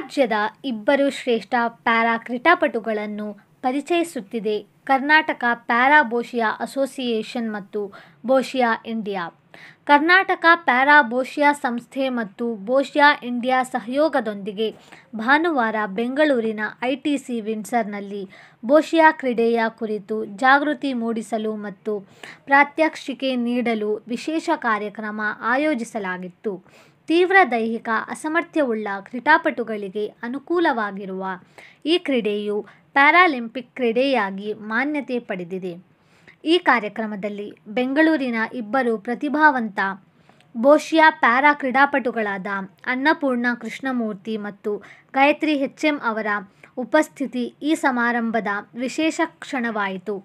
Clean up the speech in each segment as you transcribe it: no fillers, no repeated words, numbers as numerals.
ರಾಜ್ಯದ ಇಬ್ಬರು ಶ್ರೇಷ್ಠ ಪ್ಯಾರಾ ಕ್ರೀಡಾಪಟುಗಳನ್ನು ಪರಿಚಯಿಸುತ್ತಿದೆ ಕರ್ನಾಟಕ ಪ್ಯಾರಾ ಬೋಶಿಯಾ ಅಸೋಸಿಯೇಷನ್ ಮತ್ತು ಬೋಶಿಯಾ ಇಂಡಿಯಾ. ಕರ್ನಾಟಕ ಪ್ಯಾರಾ ಬೋಶಿಯಾ ಸಂಸ್ಥೆ ಮತ್ತು ಬೋಶಿಯಾ ಇಂಡಿಯಾ ಸಹಯೋಗದೊಂದಿಗೆ ಭಾನುವಾರ ಬೆಂಗಳೂರಿನ ಐಟಿಸಿ ವಿನ್ಸರ್ನಲ್ಲಿ ಬೋಶಿಯಾ ಕ್ರೀಡೆಯ ಕುರಿತು ಜಾಗೃತಿ ಮೂಡಿಸಲು ಮತ್ತು ಪ್ರಾತ್ಯಕ್ಷಿಕೆ ನೀಡಲು ವಿಶೇಷ ಕಾರ್ಯಕ್ರಮ ಆಯೋಜಿಸಲಾಗಿತ್ತು. ತೀವ್ರ ದೈಹಿಕ ಅಸಾಮರ್ಥ್ಯವುಳ್ಳ ಕ್ರೀಡಾಪಟುಗಳಿಗೆ ಅನುಕೂಲವಾಗಿರುವ ಈ ಕ್ರೀಡೆಯು ಪ್ಯಾರಾಲಿಂಪಿಕ್ ಕ್ರೀಡೆಯಾಗಿ ಮಾನ್ಯತೆ ಪಡೆದಿದೆ. ಈ ಕಾರ್ಯಕ್ರಮದಲ್ಲಿ ಬೆಂಗಳೂರಿನ ಇಬ್ಬರು ಪ್ರತಿಭಾವಂತ ಬೋಶಿಯಾ ಪ್ಯಾರಾ ಕ್ರೀಡಾಪಟುಗಳಾದ ಅನ್ನಪೂರ್ಣ ಕೃಷ್ಣಮೂರ್ತಿ ಮತ್ತು ಗಾಯತ್ರಿ ಎಚ್ಎಂ ಅವರ ಉಪಸ್ಥಿತಿ ಈ ಸಮಾರಂಭದ ವಿಶೇಷ ಕ್ಷಣವಾಯಿತು.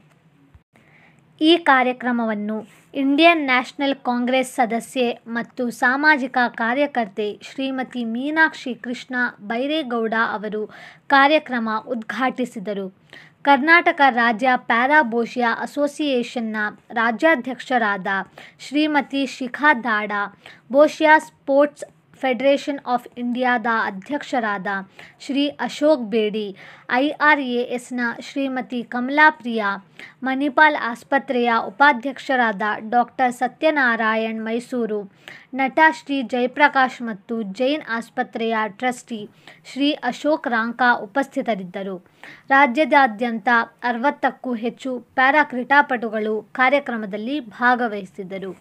ಈ ಕಾರ್ಯಕ್ರಮವನ್ನು ಇಂಡಿಯನ್ ನ್ಯಾಷನಲ್ ಕಾಂಗ್ರೆಸ್ ಸದಸ್ಯೆ ಮತ್ತು ಸಾಮಾಜಿಕ ಕಾರ್ಯಕರ್ತೆ ಶ್ರೀಮತಿ ಮೀನಾಕ್ಷಿ ಕೃಷ್ಣ ಬೈರೇಗೌಡ ಅವರು ಕಾರ್ಯಕ್ರಮ ಉದ್ಘಾಟಿಸಿದರು. ಕರ್ನಾಟಕ ರಾಜ್ಯ ಪ್ಯಾರಾ ಬೋಶಿಯಾ ಅಸೋಸಿಯೇಷನ್ನ ರಾಜ್ಯಾಧ್ಯಕ್ಷರಾದ Shrimati Shikha Dada, boccia sports federation of ಇಂಡಿಯಾದ ಅಧ್ಯಕ್ಷರಾದ ಶ್ರೀ ಅಶೋಕ್ ಬೇಡಿ, ಐಆರ್ಎಎಸ್ನ ಶ್ರೀಮತಿ ಕಮಲಾಪ್ರಿಯಾ, ಮಣಿಪಾಲ್ ಆಸ್ಪತ್ರೆಯ ಉಪಾಧ್ಯಕ್ಷರಾದ ಡಾಕ್ಟರ್ ಸತ್ಯನಾರಾಯಣ್ ಮೈಸೂರು, ನಟ ಶ್ರೀ ಜಯಪ್ರಕಾಶ್ ಮತ್ತು ಜೈನ್ ಆಸ್ಪತ್ರೆಯ ಟ್ರಸ್ಟಿ ಶ್ರೀ ಅಶೋಕ್ ರಾಂಕಾ ಉಪಸ್ಥಿತರಿದ್ದರು. ರಾಜ್ಯಾದ್ಯಂತ 60ಕ್ಕೂ ಹೆಚ್ಚು ಪ್ಯಾರಾ ಕ್ರೀಡಾಪಟುಗಳು ಕಾರ್ಯಕ್ರಮದಲ್ಲಿ ಭಾಗವಹಿಸಿದರು.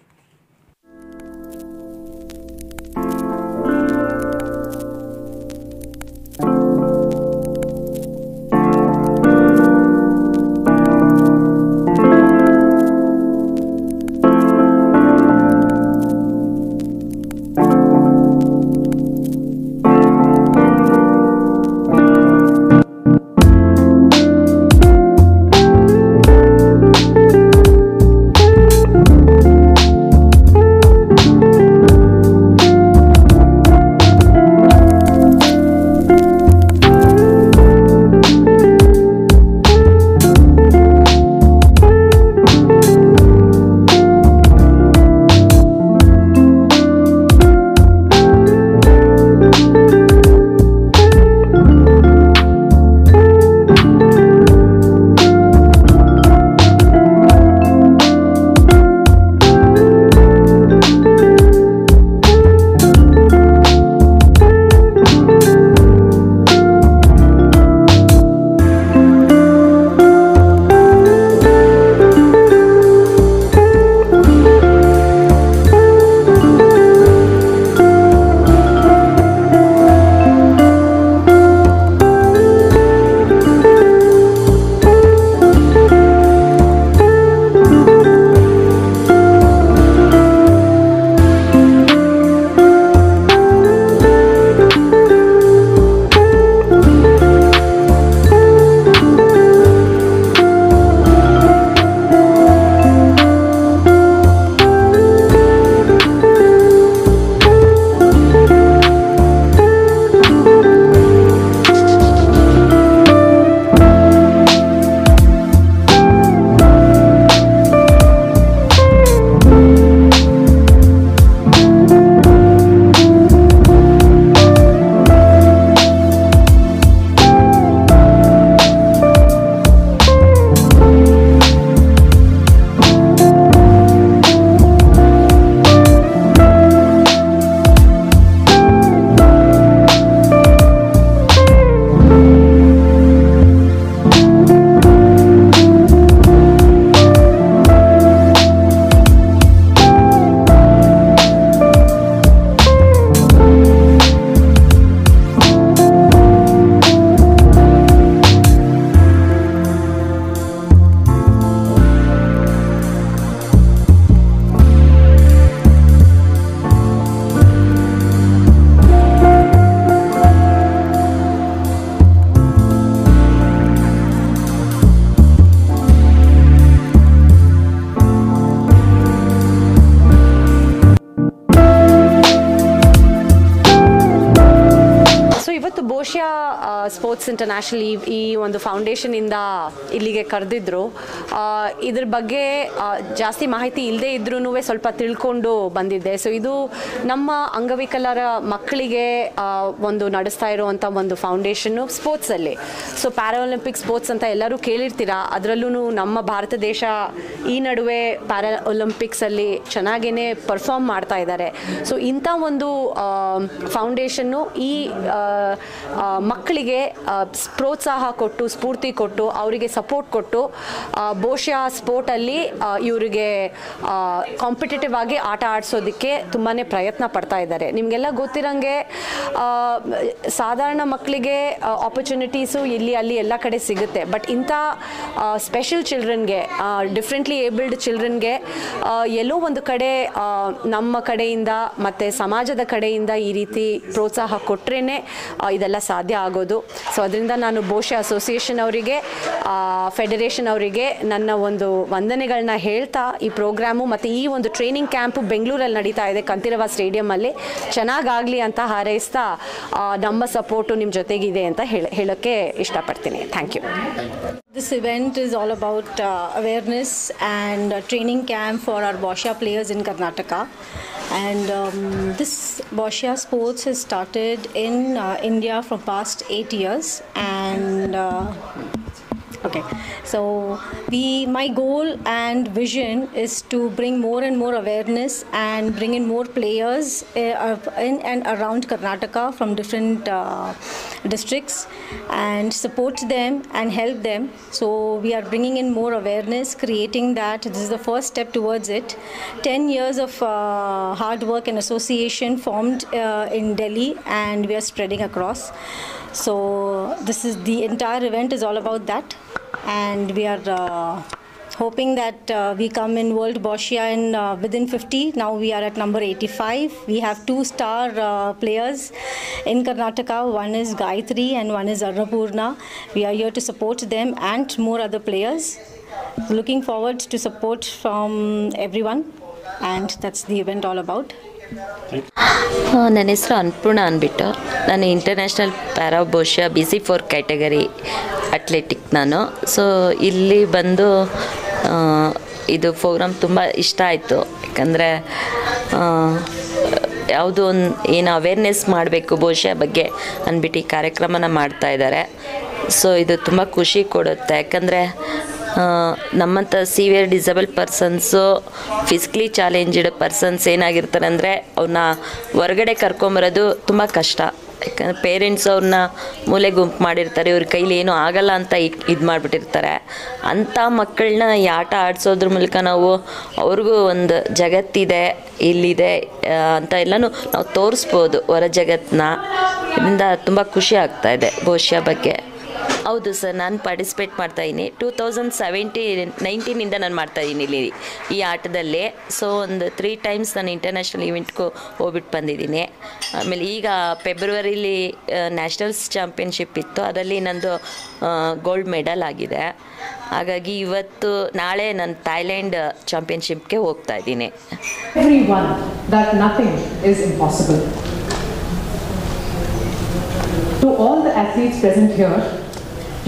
ಸ್ಪೋರ್ಟ್ಸ್ ಇಂಟರ್ನ್ಯಾಷನಲ್ ಈ ಒಂದು ಫೌಂಡೇಶನಿಂದ ಇಲ್ಲಿಗೆ ಕರೆದಿದ್ರು. ಇದ್ರ ಬಗ್ಗೆ ಜಾಸ್ತಿ ಮಾಹಿತಿ ಇಲ್ಲದೇ ಇದ್ರೂ ಸ್ವಲ್ಪ ತಿಳ್ಕೊಂಡು ಬಂದಿದ್ದೆ. ಸೊ ಇದು ನಮ್ಮ ಅಂಗವಿಕಲರ ಮಕ್ಕಳಿಗೆ ಒಂದು ನಡೆಸ್ತಾ ಇರುವಂಥ ಒಂದು ಫೌಂಡೇಶನ್ನು ಸ್ಪೋರ್ಟ್ಸಲ್ಲಿ. ಸೊ ಪ್ಯಾರಾಒಲಿಂಪಿಕ್ ಸ್ಪೋರ್ಟ್ಸ್ ಅಂತ ಎಲ್ಲರೂ ಕೇಳಿರ್ತೀರ, ಅದರಲ್ಲೂ ನಮ್ಮ ಭಾರತ ದೇಶ ಈ ನಡುವೆ ಪ್ಯಾರಾಒಲಿಂಪಿಕ್ಸಲ್ಲಿ ಚೆನ್ನಾಗೇ ಪರ್ಫಾರ್ಮ್ ಮಾಡ್ತಾ ಇದ್ದಾರೆ. ಸೊ ಇಂಥ ಒಂದು ಫೌಂಡೇಶನ್ನು ಈ ಮಕ್ಕಳಿಗೆ ಪ್ರೋತ್ಸಾಹ ಕೊಟ್ಟು, ಸ್ಫೂರ್ತಿ ಕೊಟ್ಟು, ಅವರಿಗೆ ಸಪೋರ್ಟ್ ಕೊಟ್ಟು ಬಹುಶಃ ಸ್ಪೋರ್ಟಲ್ಲಿ ಇವರಿಗೆ ಕಾಂಪಿಟೇಟಿವ್ ಆಗಿ ಆಟ ಆಡಿಸೋದಕ್ಕೆ ತುಂಬಾ ಪ್ರಯತ್ನ ಪಡ್ತಾ ಇದ್ದಾರೆ. ನಿಮಗೆಲ್ಲ ಗೊತ್ತಿರಂಗೆ ಸಾಧಾರಣ ಮಕ್ಕಳಿಗೆ ಆಪರ್ಚುನಿಟೀಸು ಇಲ್ಲಿ ಅಲ್ಲಿ ಎಲ್ಲ ಕಡೆ ಸಿಗುತ್ತೆ. ಬಟ್ ಇಂಥ ಸ್ಪೆಷಲ್ ಚಿಲ್ಡ್ರನ್ಗೆ, ಡಿಫ್ರೆಂಟ್ಲಿ ಏಬಲ್ಡ್ ಚಿಲ್ಡ್ರನ್ಗೆ ಎಲ್ಲೋ ಒಂದು ಕಡೆ ನಮ್ಮ ಕಡೆಯಿಂದ ಮತ್ತು ಸಮಾಜದ ಕಡೆಯಿಂದ ಈ ರೀತಿ ಪ್ರೋತ್ಸಾಹ ಕೊಟ್ಟರೆ ಇದೆಲ್ಲ ಸಾಧ್ಯ ಆಗೋದು. ಸೊ ಅದರಿಂದ ನಾನು ಬಹುಶಃ ಅಸೋಸಿಯೇಷನ್ ಅವರಿಗೆ, ಫೆಡರೇಷನ್ ಅವರಿಗೆ ನನ್ನ ಒಂದು ವಂದನೆಗಳನ್ನ ಹೇಳ್ತಾ, ಈ ಪ್ರೋಗ್ರಾಮು ಮತ್ತು ಈ ಒಂದು ಟ್ರೈನಿಂಗ್ ಕ್ಯಾಂಪು ಬೆಂಗಳೂರಲ್ಲಿ ನಡೀತಾ ಇದೆ ಕಂಠೀರವ ಸ್ಟೇಡಿಯಮಲ್ಲಿ, ಚೆನ್ನಾಗಾಗಲಿ ಅಂತ ಹಾರೈಸ್ತಾ ನಮ್ಮ ಸಪೋರ್ಟು ನಿಮ್ಮ ಜೊತೆಗಿದೆ ಅಂತ ಹೇಳೋಕ್ಕೆ ಇಷ್ಟಪಡ್ತೀನಿ. Thank you. This event is all about awareness and training camp for our Boccia players in Karnataka. And this Boccia sports has started in India from past 8 years. And okay, so my goal and vision is to bring more and more awareness and bring in more players in and around Karnataka from different districts and support them and help them. So we are bringing in more awareness, creating that. This is the first step towards it. 10 years of hard work and association formed in Delhi, and we are spreading across. So this is the entire event is all about that, and we are hoping that we come in World Boccia in within 50. Now we are at number 85. We have 2 star players in Karnataka. One is Gayatri and one is Annapurna. We are here to support them and more other players. Looking forward to support from everyone, and that's the event all about. ನನ್ನ ಹೆಸರು ಅನ್ನಪೂರ್ಣ ಅಂದ್ಬಿಟ್ಟು. ನಾನು international para boccia BC4 category athletic ನಾನು. So ಇಲ್ಲಿ ಬಂದು ಇದು program ತುಂಬ ಇಷ್ಟ ಆಯಿತು. ಯಾಕಂದರೆ ಯಾವುದೋ ಒಂದು ಏನು ಅವೇರ್ನೆಸ್ ಮಾಡಬೇಕು ಬೋಷಿಯಾ ಬಗ್ಗೆ ಅಂದ್ಬಿಟ್ಟು ಈ ಕಾರ್ಯಕ್ರಮನ ಮಾಡ್ತಾಯಿದ್ದಾರೆ. ಸೊ ಇದು ತುಂಬ ಖುಷಿ ಕೊಡುತ್ತೆ. ಯಾಕಂದರೆ ನಮ್ಮಂಥ severe disable persons, physically challenged persons ಏನಾಗಿರ್ತಾರೆ ಅಂದರೆ ಅವ್ರನ್ನ ಹೊರಗಡೆ ಕರ್ಕೊಂಬರೋದು ತುಂಬ ಕಷ್ಟ. ಯಾಕಂದರೆ ಪೇರೆಂಟ್ಸ್ ಅವ್ರನ್ನ ಮೂಲೆ ಗುಂಪು ಮಾಡಿರ್ತಾರೆ, ಇವ್ರ ಕೈಲಿ ಏನೂ ಆಗಲ್ಲ ಅಂತ ಇದು ಮಾಡಿಬಿಟ್ಟಿರ್ತಾರೆ. ಅಂಥ ಮಕ್ಕಳನ್ನ ಈ ಆಟ ಆಡಿಸೋದ್ರ ಮೂಲಕ ನಾವು ಅವ್ರಿಗೂ ಒಂದು ಜಗತ್ತಿದೆ, ಇಲ್ಲಿದೆ ಅಂತ ಎಲ್ಲನೂ ನಾವು ತೋರಿಸ್ಬೋದು ಹೊರ ಜಗತ್ತನ್ನ. ಇದರಿಂದ ತುಂಬ ಖುಷಿ ಆಗ್ತಾಯಿದೆ ಬೋಷಿಯಾ ಬಗ್ಗೆ. ಹೌದು ಸರ್, ನಾನು ಪಾರ್ಟಿಸಿಪೇಟ್ ಮಾಡ್ತಾಯಿದ್ದೀನಿ. 2019 ನಾನು ಮಾಡ್ತಾಯಿದ್ದೀನಿ ಇಲ್ಲಿ ಈ ಆಟದಲ್ಲಿ. ಸೊ ಒಂದು 3 ಟೈಮ್ಸ್ ನಾನು ಇಂಟರ್ನ್ಯಾಷನಲ್ ಇವೆಂಟ್ಗೂ ಹೋಗ್ಬಿಟ್ಟು ಬಂದಿದ್ದೀನಿ. ಆಮೇಲೆ ಈಗ ಫೆಬ್ರವರಿಲಿ ನ್ಯಾಷನಲ್ಸ್ ಚಾಂಪಿಯನ್ಶಿಪ್ ಇತ್ತು, ಅದರಲ್ಲಿ ನಂದು ಗೋಲ್ಡ್ ಮೆಡಲ್ ಆಗಿದೆ. ಹಾಗಾಗಿ ಇವತ್ತು ನಾಳೆ ನಾನು ಥೈಲ್ಯಾಂಡ್ ಚಾಂಪಿಯನ್ಶಿಪ್ಗೆ ಹೋಗ್ತಾ ಇದ್ದೀನಿ. To all the athletes present here,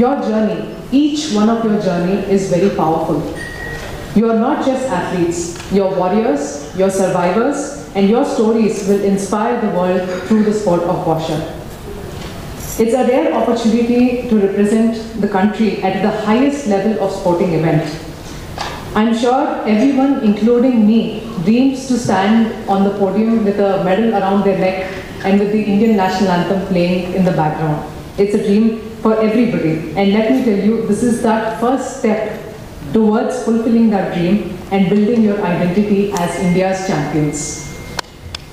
your journey, each one of your journey is very powerful. You are not just athletes, you're warriors, you're survivors, and your stories will inspire the world through the sport of Boccia. It's a rare opportunity to represent the country at the highest level of sporting event. I'm sure everyone, including me, dreams to stand on the podium with a medal around their neck and with the Indian national anthem playing in the background. It's a dream for everybody, and let me tell you, this is that first step towards fulfilling that dream and building your identity as India's champions.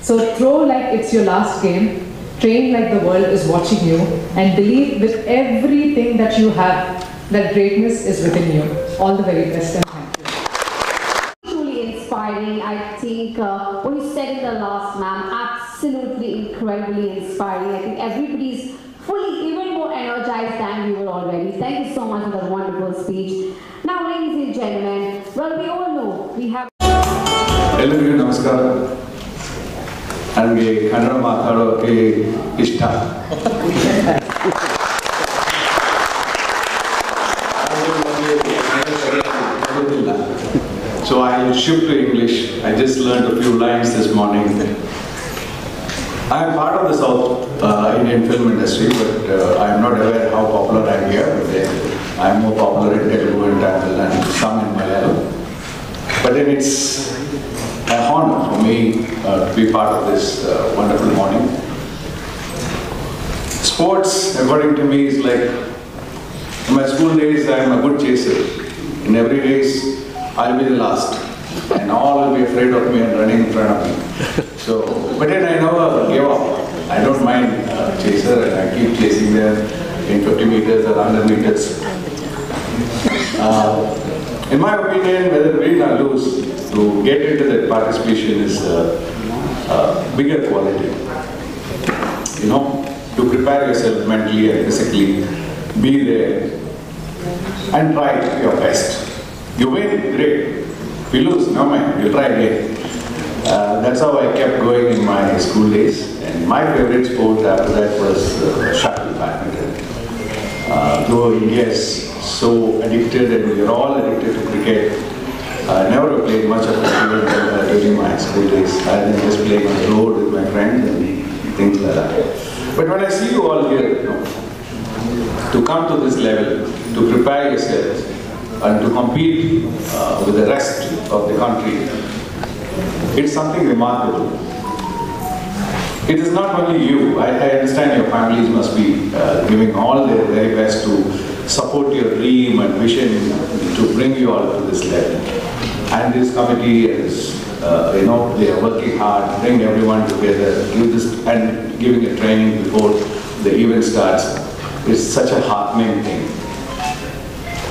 So throw like it's your last game, train like the world is watching you, and believe with everything that you have that greatness is within you. All the very best, and thank you. Truly inspiring. I think what you said in the last, ma'am, absolutely incredibly inspiring. I think everybody's fully even more energized than we were already. Thank you so much for that wonderful speech. Now, ladies and gentlemen, well, we all know we have. ಎಲ್ಲರಿಗೂ ನಮಸ್ಕಾರ. ನನಗೆ ಕನ್ನಡ ಮಾತಾಡೋಕ್ಕೆ ಇಷ್ಟ. so I'll shift to English. I just learned a few lines this morning. I'm part of the South Indian film industry, but I'm not aware how popular I'm here. But I'm more popular in Telugu and Tamil and some in Malayalam. But then it's an honor for me to be part of this wonderful morning. Sports, according to me, is like, in my school days, I'm a good chaser. In every race, I'll be the last. And all will be afraid of me and running in front of me. So, but then I never give up. I don't mind chaser, and I keep chasing them in 50 meters or 100 meters. In my opinion, whether win or lose, to get into that participation is a bigger quality. You know, to prepare yourself mentally and physically, be there and try your best. You win, great. If you lose, no mind, you'll try again. That's how I kept going in my school days. And my favorite sport after that was shuttle badminton. Though India is so addicted and we are all addicted to cricket, I never played much of it during my school days. I was just playing on the road with my friends and things like that. But when I see you all here, you know, to come to this level, to prepare yourselves and to compete with the rest of the country, it's something remarkable. It is not only you. I understand your families must be giving all their very best to support your dream and vision to bring you all to this level. And this committee is, you know, they are working hard, bring everyone together, give this and giving a training before the event starts. It's such a heartening thing.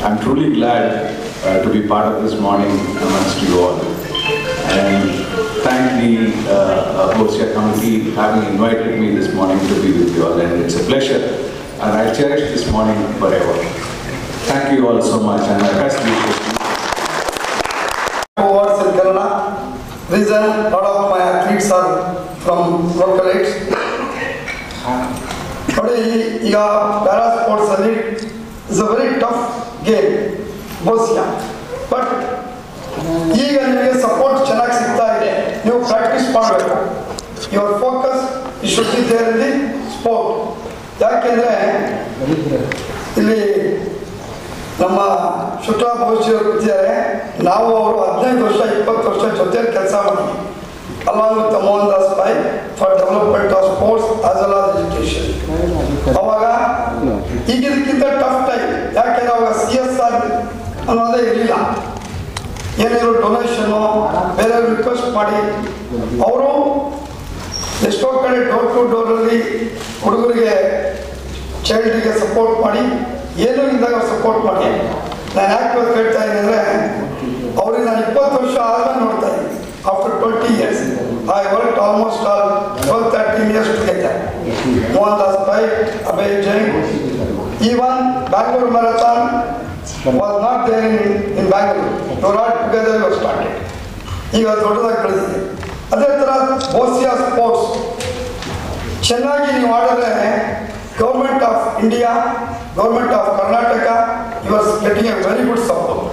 I'm truly glad to be part of this morning amongst you all. And thank the Bosya committee having invited me this morning to be with you all. And it's a pleasure. And I cherish this morning forever. Thank you all so much, and my best wishes. Words in Kerala. Reason, a lot of my athletes are from localities. Today, para sports is a very tough game, Bosya. But ಈಗ ನಿಮಗೆ support ಚೆನ್ನಾಗಿ ಸಿಗ್ತಾ ಇದೆ. ನೀವು practice ಮಾಡಬೇಕು. Your focus you should be there in the sport. ಯಾಕೆಂದರೆ ಇಲ್ಲಿ ನಮ್ಮ ಶುಕ್ಲಾ ಬೋಶಿ ಅವರು ಇದ್ದಾರೆ. ನಾವು ಅವರು 15 ವರ್ಷ 20 ವರ್ಷ ಜೊತೆಯಲ್ಲಿ ಕೆಲಸ ಮಾಡಿದ್ವಿ. Along with Mohan Das Pai for development of sports as well as education. ಅವಾಗ ಈಗಿದಕ್ಕಿಂತ ಟಫ್ ಟೈಮ್. ಯಾಕೆಂದ್ರೆ ಅವಾಗ CSR ಅನ್ನೋದೇ ಇರಲಿಲ್ಲ. ಏನಾದ್ರು ಡೊನೇಷನ್ನು ಬೇರೆ ರಿಕ್ವೆಸ್ಟ್ ಮಾಡಿ ಅವರು ಎಷ್ಟೋ ಕಡೆ ಡೋರ್ ಟು ಡೋರಲ್ಲಿ ಹುಡುಗರಿಗೆ ಚೈಲ್ಡಿಗೆ ಸಪೋರ್ಟ್ ಮಾಡಿ ಏನೂ ಇದ್ದಾಗ ಸಪೋರ್ಟ್ ಮಾಡಿ. ನಾನು ಯಾಕೆ ಹೇಳ್ತಾ ಇದ್ದೀನಿ ಅಂದರೆ ಅವ್ರಿಗೆ ನಾನು 20 ವರ್ಷ ಆದ್ಮೇಲೆ ನೋಡ್ತಾ ಇದ್ದೀನಿ. After 20 years I worked almost 12-13 years together. Mohan Das Pai, Abhay Jain, even Bangalore Marathon was not there in Bangalore. We were all together, we started. ಈಗ ದೊಡ್ಡದಾಗಿ ಬೆಳೆದಿದೆ. ಅದೇ ಥರ ಬೋಸಿಯಾ ಸ್ಪೋರ್ಟ್ಸ್ ಚೆನ್ನಾಗಿ ನೀವು ಆಡಿದ್ರೆ government of India, government of Karnataka you are getting a very good support.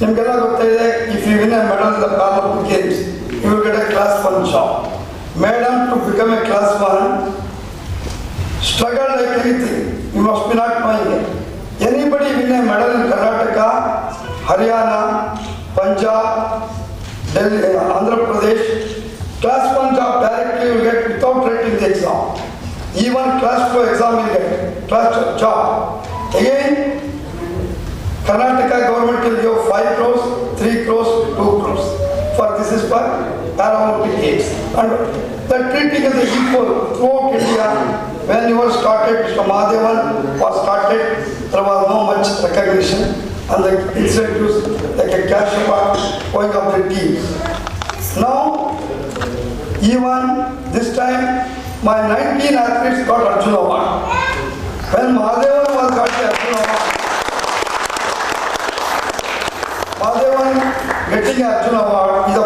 ನಿಮಗೆಲ್ಲ ಗೊತ್ತಿದೆ, if you win a medal in the parliament games you will get a class 1 job. Madam, to become a class 1 struggle like anything. You must be not knowing it. Anybody win a medal in Karnataka, Haryana, Punjab, Delhi, Andhra Pradesh, class 1 job directly you will get without writing the exam. Even class 2 exam you will get, class 2 job. Again, Karnataka government will give 5 crores, 3 crores, 2 crores. For this is for Paralympic Games. And the treating is equal throughout India. When you were started, Mr. Mahadevan was started, there was no much recognition and the incentives like a cash award going up the teams. Now, even this time, my 19 athletes got Arjuna Award. When Mahadevan was got the Arjuna Award, Mahadevan getting Arjuna Award is